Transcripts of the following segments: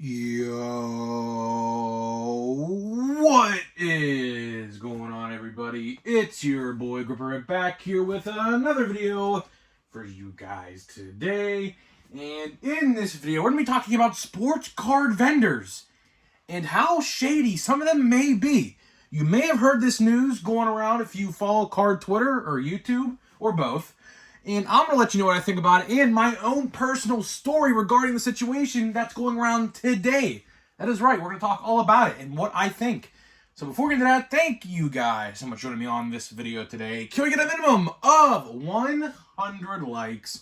Yo, what is going on, everybody? It's your boy Gripper back here with another video for you guys today. And in this video, we're going to be talking about sports card vendors and how shady some of them may be. You may have heard this news going around if you follow card Twitter or YouTube or both. And I'm going to let you know what I think about it and my own personal story regarding the situation that's going around today. That is right. We're going to talk all about it and what I think. So before we get into that, thank you guys so much for joining me on this video today. Can we get a minimum of 100 likes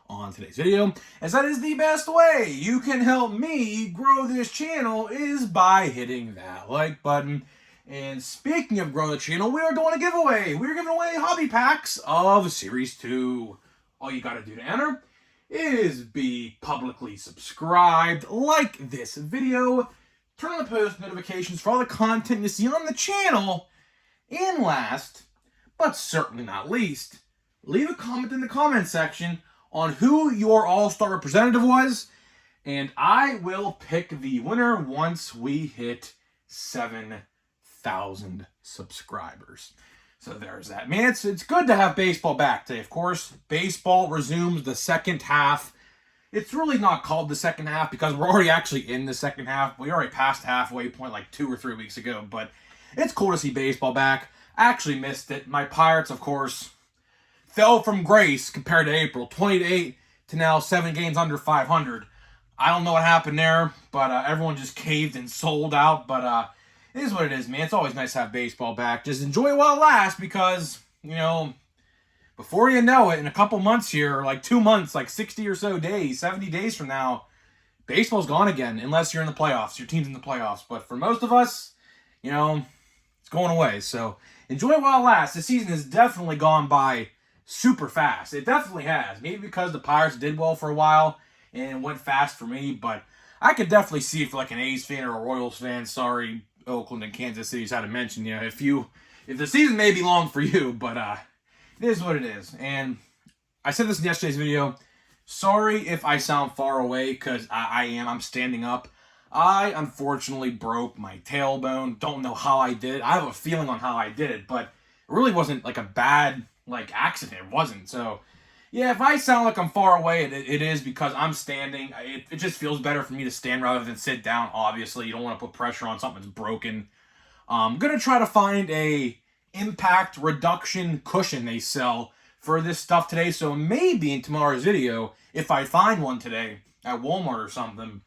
on today's video? As that is the best way you can help me grow this channel is by hitting that like button. And speaking of growing the channel, we are doing a giveaway. We're giving away hobby packs of Series 2. All you gotta do to enter is be publicly subscribed, like this video, turn on the post notifications for all the content you see on the channel, and last, but certainly not least, leave a comment in the comment section on who your all-star representative was, and I will pick the winner once we hit 7,000 subscribers. So there's that. Man, it's good to have baseball back today. Of course, baseball resumes the second half. It's really not called the second half because we're already actually in the second half. We already passed halfway point like 2 or 3 weeks ago, but it's cool to see baseball back. I actually missed it. My Pirates, of course, fell from grace compared to April. 20-8 to now 7 games under 500. I don't know what happened there, but everyone just caved and sold out, but it is what it is, man. It's always nice to have baseball back. Just enjoy it while it lasts because, you know, before you know it, in a couple months here, like 2 months, like 60 or so days, 70 days from now, baseball's gone again, unless you're in the playoffs. Your team's in the playoffs. But for most of us, you know, it's going away. So enjoy it while it lasts. This season has definitely gone by super fast. It definitely has. Maybe because the Pirates did well for a while and it went fast for me, but I could definitely see it for like an A's fan or a Royals fan. Sorry, Oakland and Kansas City's had to mention, you know, if the season may be long for you, but it is what it is. And I said this in yesterday's video. Sorry if I sound far away, because I'm standing up. I unfortunately broke my tailbone. Don't know how I did it. I have a feeling on how I did it, but it really wasn't like a bad accident. It wasn't. So yeah, if I sound like I'm far away, it is because I'm standing. It just feels better for me to stand rather than sit down. Obviously, you don't want to put pressure on something that's broken. I'm going to try to find a impact reduction cushion they sell for this stuff today. So maybe in tomorrow's video, if I find one today at Walmart or something,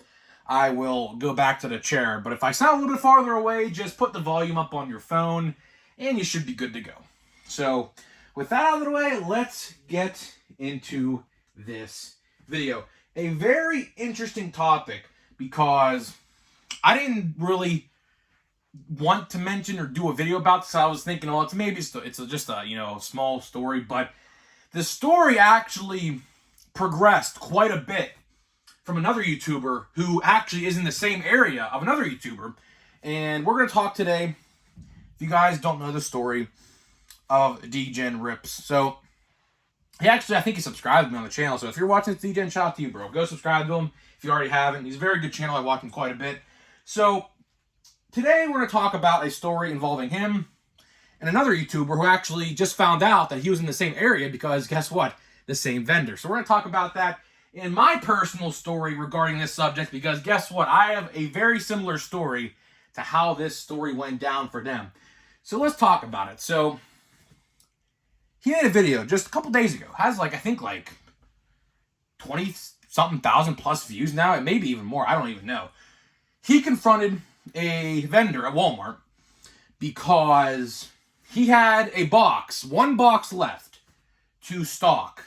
I will go back to the chair. But if I sound a little bit farther away, just put the volume up on your phone and you should be good to go. So with that out of the way, let's get into this video. A very interesting topic because I didn't really want to mention or do a video about this. I was thinking, oh, it's just a small story, but the story actually progressed quite a bit from another YouTuber who actually is in the same area of another YouTuber, and we're going to talk today, if you guys don't know the story, of Degen Rips. So I think he subscribed to me on the channel. So if you're watching this, Degen, shout out to you, bro. Go subscribe to him if you already haven't. He's a very good channel. I watch him quite a bit. So today we're going to talk about a story involving him and another YouTuber who actually just found out that he was in the same area because, guess what? The same vendor. So we're going to talk about that in my personal story regarding this subject because, guess what? I have a very similar story to how this story went down for them. So let's talk about it. So he made a video just a couple days ago. Has I think 20-something thousand plus views now. It may be even more. I don't even know. He confronted a vendor at Walmart because he had one box left to stock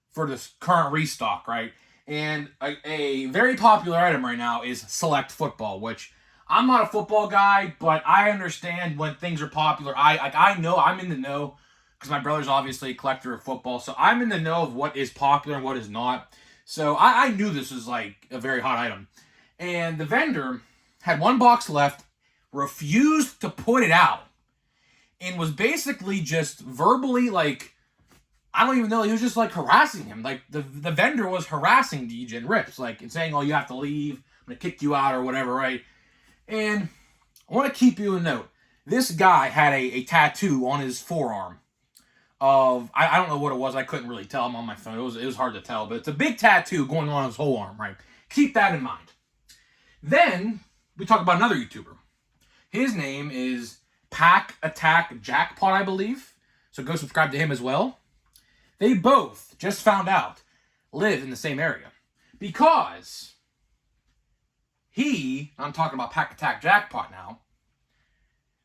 for this current restock, right? And a very popular item right now is Select Football, which I'm not a football guy, but I understand when things are popular. I know I'm in the know, because my brother's obviously a collector of football, so I'm in the know of what is popular and what is not. So I knew this was a very hot item. And the vendor had one box left, refused to put it out, and was basically just verbally I don't even know. He was just harassing him. The vendor was harassing Degen Rips, and saying, "Oh, you have to leave. going to kick you out or whatever, right? And I want to keep you in note. This guy had a tattoo on his forearm of, I don't know what it was. I couldn't really tell. I'm on my phone. It was hard to tell, but it's a big tattoo going on his whole arm, right? Keep that in mind. Then we talk about another YouTuber. His name is Pack Attack Jackpot, I believe. So go subscribe to him as well. They both, just found out, live in the same area. Because I'm talking about Pack Attack Jackpot now,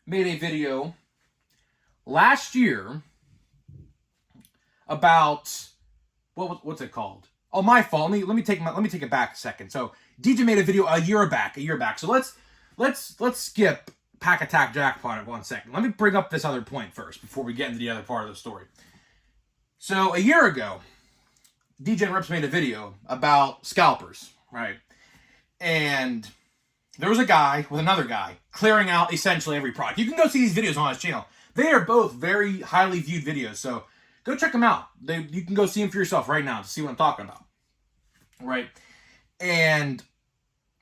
made a video last year about, what's it called? Oh, my fault. Let me take it back a second. So DJ made a video a year back. So let's skip Pack Attack Jackpot at 1 second. Let me bring up this other point first before we get into the other part of the story. So a year ago, Degen Rips made a video about scalpers, right? And there was a guy with another guy clearing out essentially every product. You can go see these videos on his channel. They are both very highly viewed videos, so go check them out. You can go see them for yourself right now to see what I'm talking about, right? And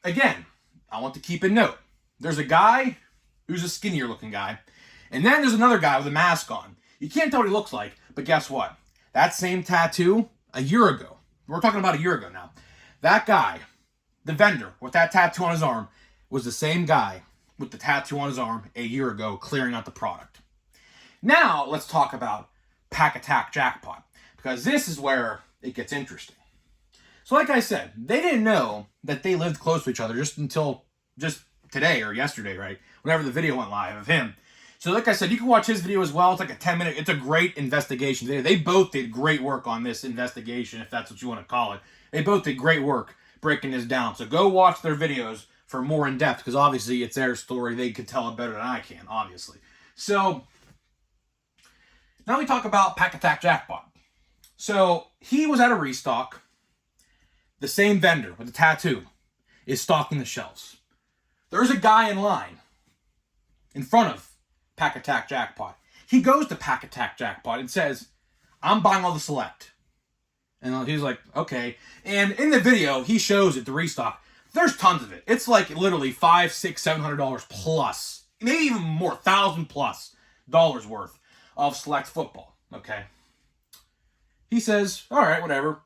again, I want to keep in note. There's a guy who's a skinnier looking guy, and then there's another guy with a mask on. You can't tell what he looks like, but guess what? That same tattoo a year ago, we're talking about a year ago now, that guy, the vendor with that tattoo on his arm, was the same guy with the tattoo on his arm a year ago clearing out the product. Now, let's talk about Pack Attack Jackpot, because this is where it gets interesting. So like I said, they didn't know that they lived close to each other just until today or yesterday, right? Whenever the video went live of him. So like I said, you can watch his video as well. It's like a 10-minute, it's a great investigation video. They both did great work on this investigation, if that's what you want to call it. They both did great work breaking this down. So go watch their videos for more in-depth, because obviously it's their story. They could tell it better than I can, obviously. So now we talk about Pack Attack Jackpot. So he was at a restock. The same vendor with the tattoo is stocking the shelves. There's a guy in line in front of Pack Attack Jackpot. He goes to Pack Attack Jackpot and says, "I'm buying all the select." And he's like, okay. And in the video, he shows it, the restock. There's tons of it. It's like literally $500, $600, $700 plus, maybe even more, $1,000+ worth of select football. Okay. He says, all right, whatever.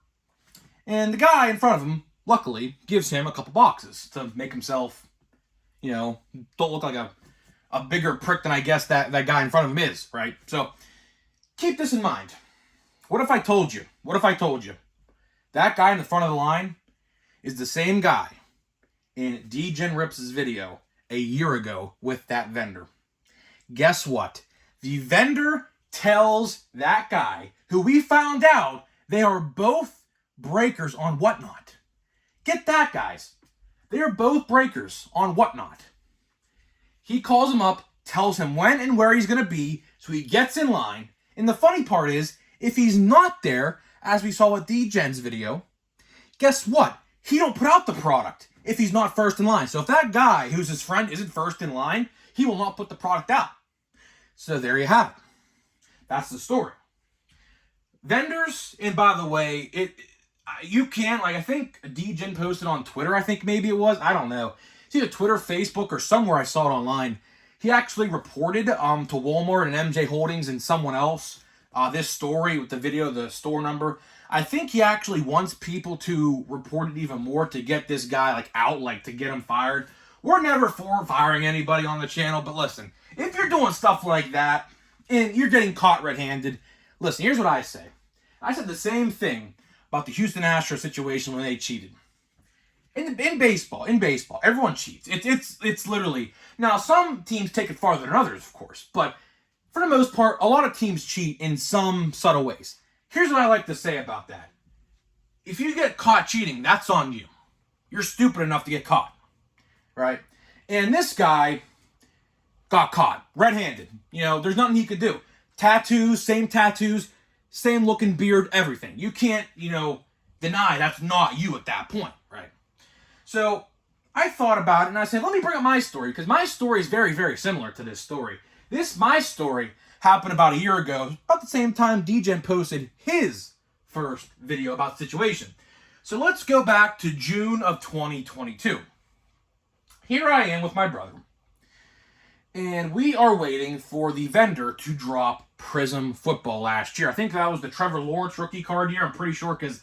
And the guy in front of him, luckily, gives him a couple boxes to make himself, don't look like a bigger prick than I guess that guy in front of him is, right? So keep this in mind. What if I told you that guy in the front of the line is the same guy in Degen Rips' video a year ago with that vendor? Guess what? The vendor tells that guy, who we found out they are both breakers on Whatnot. Get that, guys. They are both breakers on Whatnot. He calls him up, tells him when and where he's going to be, so he gets in line. And the funny part is, if he's not there, as we saw with Degen's video, guess what? He don't put out the product if he's not first in line. So if that guy who's his friend isn't first in line, he will not put the product out. So there you have it. That's the story. Vendors, and by the way, you can't, I think Degen posted on Twitter, I think maybe it was, I don't know. It's either Twitter, Facebook, or somewhere I saw it online. He actually reported to Walmart and MJ Holdings and someone else this story with the video, the store number. I think he actually wants people to report it even more to get this guy out, to get him fired. We're never for firing anybody on the channel, but listen, if you're doing stuff like that and you're getting caught red-handed, listen, here's what I say. I said the same thing about the Houston Astros situation when they cheated. In baseball, everyone cheats. It's literally, now some teams take it farther than others, of course, but for the most part, a lot of teams cheat in some subtle ways. Here's what I like to say about that. If you get caught cheating, that's on you. You're stupid enough to get caught, right? And this guy got caught, red-handed. There's nothing he could do. Tattoos, same looking beard, everything. You can't, deny that's not you at that point, right? So I thought about it and I said, let me bring up my story, because my story is very, very similar to this story. My story happened about a year ago, about the same time Degen posted his first video about the situation. So let's go back to June of 2022. here I am with my brother, and we are waiting for the vendor to drop Prism football last year. I think that was the Trevor Lawrence rookie card year. I'm pretty sure, because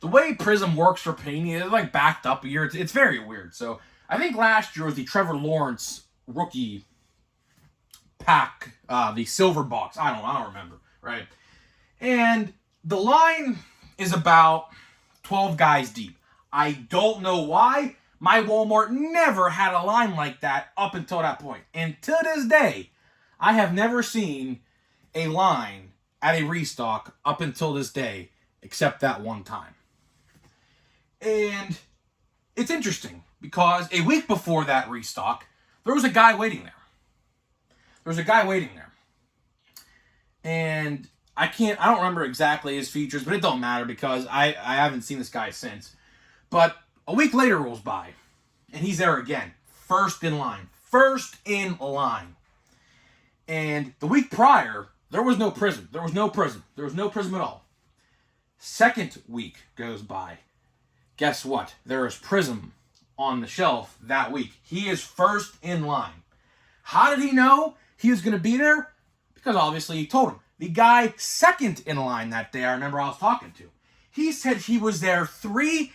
the way Prism works for Panini, it's like backed up a year. It's very weird. So I think last year was the Trevor Lawrence rookie pack, the silver box. I don't remember, right? And the line is about 12 guys deep. I don't know why. My Walmart never had a line like that up until that point. And to this day, I have never seen a line at a restock up until this day, except that one time. And it's interesting because a week before that restock, there was a guy waiting there. And I don't remember exactly his features, but it don't matter because I haven't seen this guy since. But a week later rolls by, and he's there again. First in line. And the week prior, there was no Prism. There was no Prism at all. Second week goes by. Guess what? There is Prism on the shelf that week. He is first in line. How did he know he was going to be there? Because obviously he told him. The guy second in line that day, I remember I was talking to, he said he was there 3.5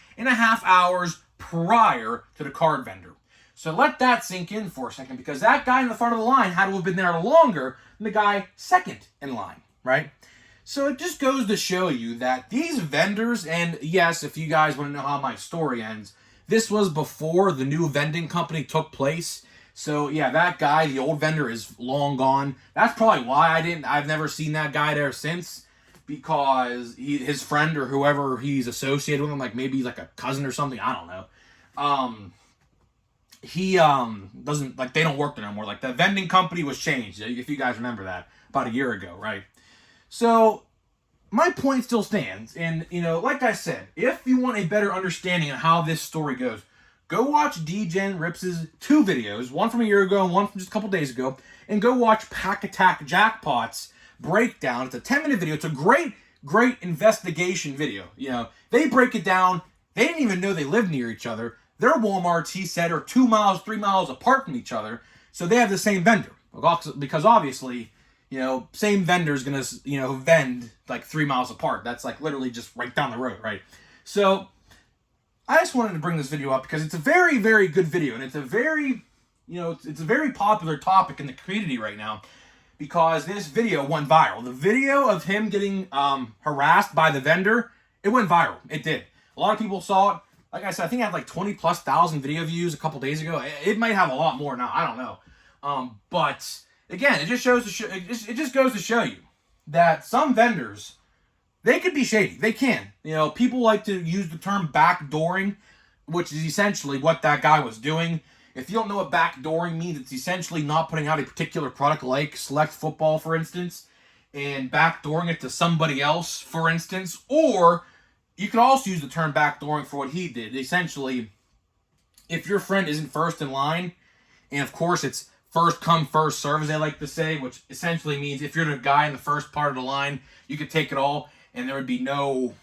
hours prior to the card vendor. So let that sink in for a second, because that guy in the front of the line had to have been there longer than the guy second in line, right? So it just goes to show you that these vendors, and yes, if you guys want to know how my story ends, this was before the new vending company took place. So yeah, that guy, the old vendor, is long gone. That's probably why I've never seen that guy there since, because his friend or whoever he's associated with him, like maybe like a cousin or something, I don't know. He doesn't, like, they don't work there anymore. Like, the vending company was changed, if you guys remember that, about a year ago, right? So my point still stands, and like I said, if you want a better understanding of how this story goes, go watch Degen Rips' 2 videos, one from a year ago and one from just a couple days ago, and go watch Pack Attack Jackpot's breakdown. It's a 10-minute video. It's a great investigation video. They break it down. They didn't even know they lived near each other. Their Walmarts, he said, are 2 miles, 3 miles apart from each other, so they have the same vendor. Because obviously, same vendor's gonna, vend like 3 miles apart. That's like literally just right down the road, right? So I just wanted to bring this video up because it's a very, very good video, and it's a very, it's a very popular topic in the community right now, because this video went viral. The video of him getting harassed by the vendor, it went viral. It did. A lot of people saw it. Like I said, I think it had like 20,000+ video views a couple days ago. It might have a lot more now. I don't know. But again, it just goes to show you that some vendors, they could be shady. They can. People like to use the term backdooring, which is essentially what that guy was doing. If you don't know what backdooring means, it's essentially not putting out a particular product, like Select Football, for instance, and backdooring it to somebody else, for instance. Or you could also use the term backdooring for what he did. Essentially, if your friend isn't first in line, and of course it's first come, first serve, as they like to say, which essentially means if you're the guy in the first part of the line, you could take it all, and there would be no,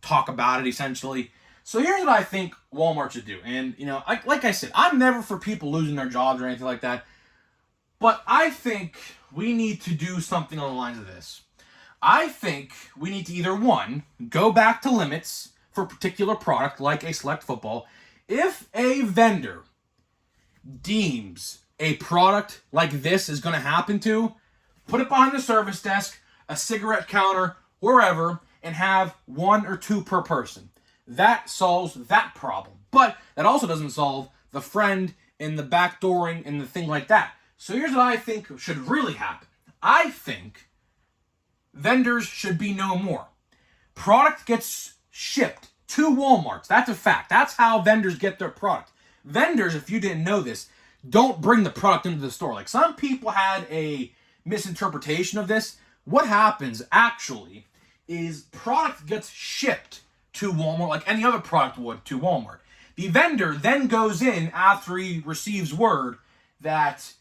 talk about it, essentially. So here's what I think Walmart should do. And, like I said, I'm never for people losing their jobs or anything like that. But I think we need to do something on the lines of this. I think we need to either, one, go back to limits for a particular product, like a Select Football. If a vendor deems a product like this is going to happen to, put it behind the service desk, a cigarette counter, wherever, and have 1 or 2 per person. That solves that problem. But that also doesn't solve the friend and the backdooring and the thing like that. So here's what I think should really happen. I think vendors should be no more. Product gets shipped to Walmart. That's a fact. That's how vendors get their product. Vendors, if you didn't know this, don't bring the product into the store. Like, some people had a misinterpretation of this. What happens actually is product gets shipped to Walmart like any other product would to Walmart. The vendor then goes in after he receives word that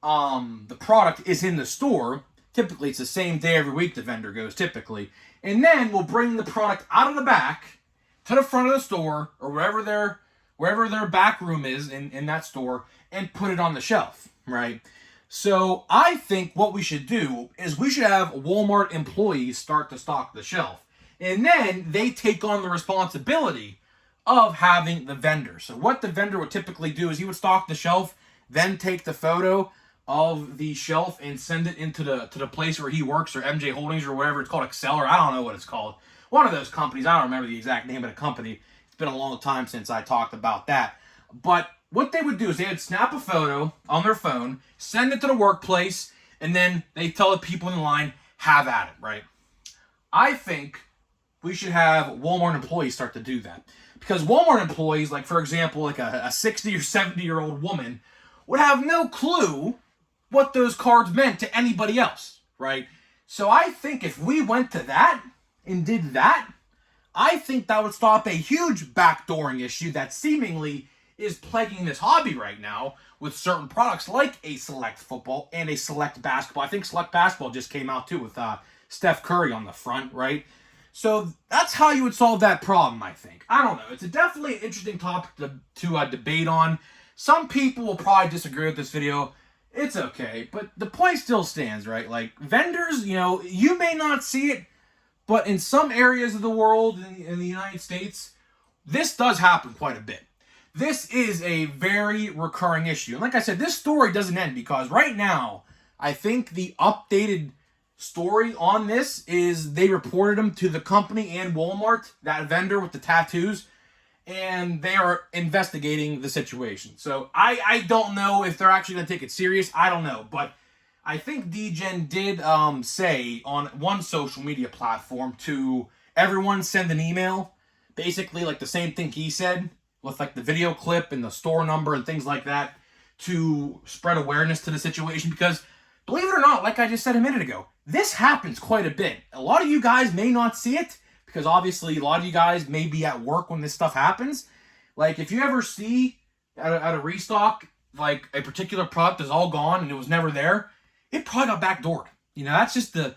the product is in the store. Typically, it's the same day every week the vendor goes, typically. And then we'll bring the product out of the back to the front of the store, or wherever their wherever their back room is in that store, and put it on the shelf, right? So I think what we should do is we should have Walmart employees start to stock the shelf. And then they take on the responsibility of having the vendor. So what the vendor would typically do is he would stock the shelf, then take the photo of the shelf and send it into the place where he works, or MJ Holdings, or whatever it's called, Excel, or I don't know what it's called. One of those companies. I don't remember the exact name of the company. It's been a long time since I talked about that. But what they would do is they would snap a photo on their phone, send it to the workplace, and then they tell the people in line, have at it, right? I think we should have Walmart employees start to do that. Because Walmart employees, like for example, like a 60 or 70-year-old woman, would have no clue what those cards meant to anybody else, right? So I think if we went to that and did that, I think that would stop a huge backdooring issue that seemingly is plaguing this hobby right now with certain products like a Select football and a Select basketball. I think Select basketball just came out too with Steph Curry on the front, right? So that's how you would solve that problem, I think. I don't know. It's definitely an interesting topic to debate on. Some people will probably disagree with this video. It's okay, but the point still stands, right? Like, vendors, you may not see it, but in some areas of the world, in the United States, this does happen quite a bit. This is a very recurring issue. And like I said, this story doesn't end because right now, I think the updated story on this is they reported him to the company and Walmart, that vendor with the tattoos, and they are investigating the situation. So I don't know if they're actually going to take it serious. I don't know. But I think Degen did say on one social media platform to everyone send an email, basically like the same thing he said, with like the video clip and the store number and things like that, to spread awareness to the situation. Because believe it or not, like I just said a minute ago, this happens quite a bit. A lot of you guys may not see it, because obviously a lot of you guys may be at work when this stuff happens. Like, if you ever see at a restock, like a particular product is all gone and it was never there, it probably got backdoored. That's just the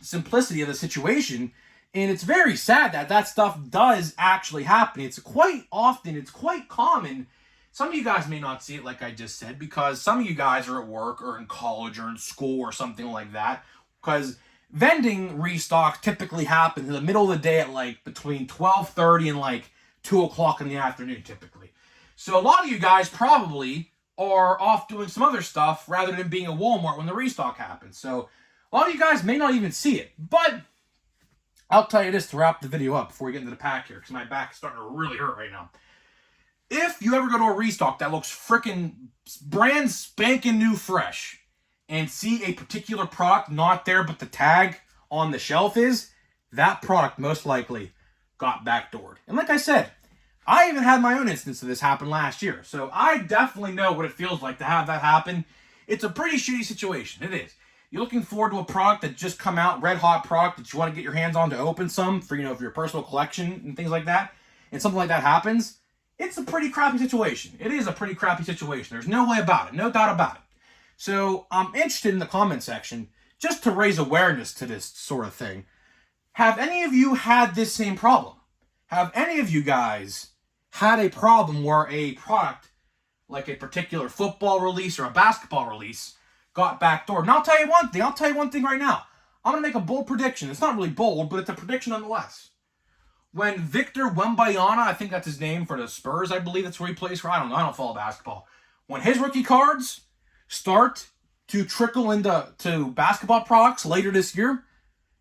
simplicity of the situation. And it's very sad that stuff does actually happen. It's quite often, it's quite common. Some of you guys may not see it, like I just said, because some of you guys are at work or in college or in school or something like that. Because vending restocks typically happen in the middle of the day at like between 12:30 and like 2 o'clock in the afternoon typically. So a lot of you guys probably are off doing some other stuff rather than being at Walmart when the restock happens. So a lot of you guys may not even see it. But I'll tell you this to wrap the video up before we get into the pack here, because my back is starting to really hurt right now. If you ever go to a restock that looks freaking brand spanking new fresh and see a particular product not there but the tag on the shelf is, that product most likely got backdoored. And like I said, I even had my own instance of this happen last year. So I definitely know what it feels like to have that happen. It's a pretty shitty situation. It is. You're looking forward to a product that just come out, red hot product that you want to get your hands on to open some for, for your personal collection and things like that. And something like that happens. It's a pretty crappy situation. It is a pretty crappy situation. There's no way about it. No doubt about it. So I'm interested in the comment section, just to raise awareness to this sort of thing. Have any of you had this same problem? Have any of you guys had a problem where a product, like a particular football release or a basketball release, got backdoored? And I'll tell you one thing right now. I'm going to make a bold prediction. It's not really bold, but it's a prediction nonetheless. When Victor Wembanyama, I think that's his name for the Spurs, I believe that's where he plays for. I don't know. I don't follow basketball. When his rookie cards start to trickle into basketball products later this year,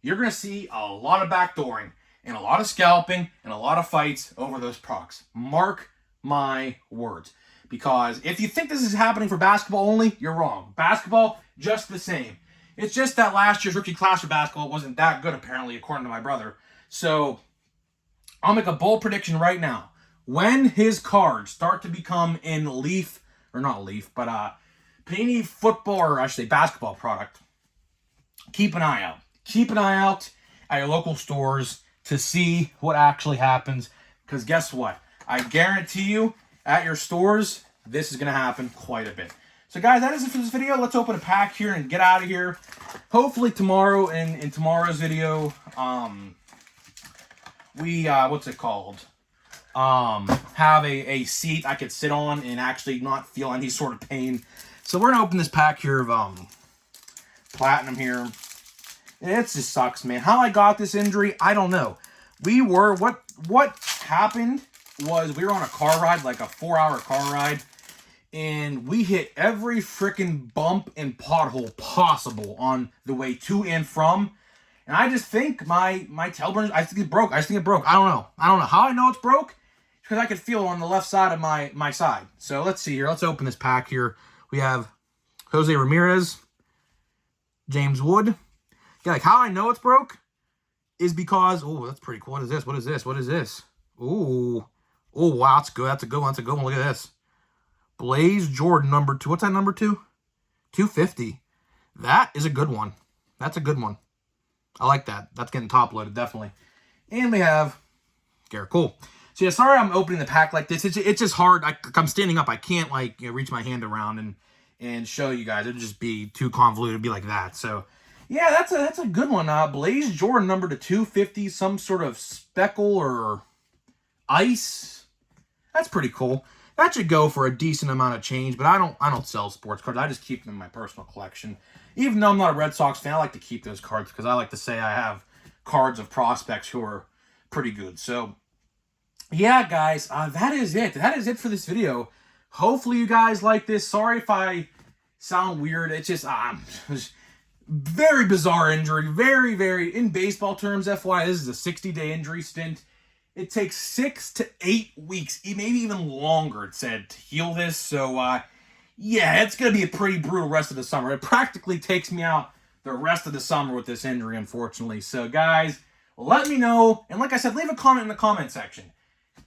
you're going to see a lot of backdooring and a lot of scalping and a lot of fights over those products. Mark my words. Because if you think this is happening for basketball only, you're wrong. Basketball, just the same. It's just that last year's rookie class for basketball wasn't that good, apparently, according to my brother. So I'll make a bold prediction right now. When his cards start to become in Leaf, or not Leaf, but Panini football, or I should say basketball product, keep an eye out. Keep an eye out at your local stores to see what actually happens. Because guess what? I guarantee you, at your stores, this is going to happen quite a bit. So guys, that is it for this video. Let's open a pack here and get out of here. Hopefully tomorrow, in tomorrow's video, what's it called? have a seat I could sit on and actually not feel any sort of pain. So we're gonna open this pack here of Platinum here. It just sucks, man. How I got this injury, I don't know. What happened was we were on a car ride, like a 4-hour car ride, and we hit every freaking bump and pothole possible on the way to and from. And I just think my tailbone, I think it broke. I think it broke. I don't know. I don't know how I know it's broke, because I could feel it on the left side of my side. So let's see here. Let's open this pack here. We have Jose Ramirez, James Wood. Yeah, like how I know it's broke is because, oh, that's pretty cool. What is this? What is this? What is this? Ooh. Oh, wow, that's good. That's a good one. That's a good one. Look at this. Blaze Jordan, number 2. What's that number 2? 250. That is a good one. That's a good one. I like that. That's getting top loaded, definitely. And we have Garrett Cole. So yeah, sorry I'm opening the pack like this. It's just hard. I'm standing up. I can't like reach my hand around and show you guys. It'd just be too convoluted. It'd be like that. So yeah, that's a good one. Blaze Jordan, number 250. Some sort of speckle or ice. That's pretty cool. That should go for a decent amount of change, but I don't sell sports cards. I just keep them in my personal collection. Even though I'm not a Red Sox fan, I like to keep those cards because I like to say I have cards of prospects who are pretty good. So, yeah, guys, that is it. That is it for this video. Hopefully you guys like this. Sorry if I sound weird. It's just, very bizarre injury. Very, very, in baseball terms, FYI, this is a 60-day injury stint. It takes 6 to 8 weeks, maybe even longer, it said, to heal this. So, yeah, it's going to be a pretty brutal rest of the summer. It practically takes me out the rest of the summer with this injury, unfortunately. So, guys, let me know. And like I said, leave a comment in the comment section.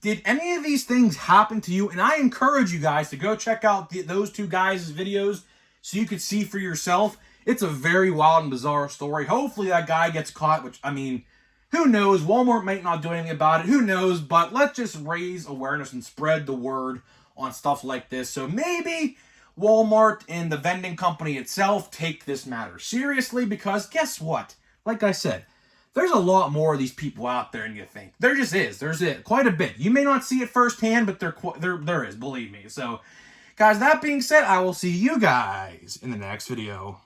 Did any of these things happen to you? And I encourage you guys to go check out those two guys' videos so you could see for yourself. It's a very wild and bizarre story. Hopefully that guy gets caught, which, I mean, who knows? Walmart might not do anything about it. Who knows? But let's just raise awareness and spread the word on stuff like this. So maybe Walmart and the vending company itself take this matter seriously, because guess what? Like I said, there's a lot more of these people out there than you think. There just is. There's quite a bit. You may not see it firsthand, but there is, believe me. So, guys, that being said, I will see you guys in the next video.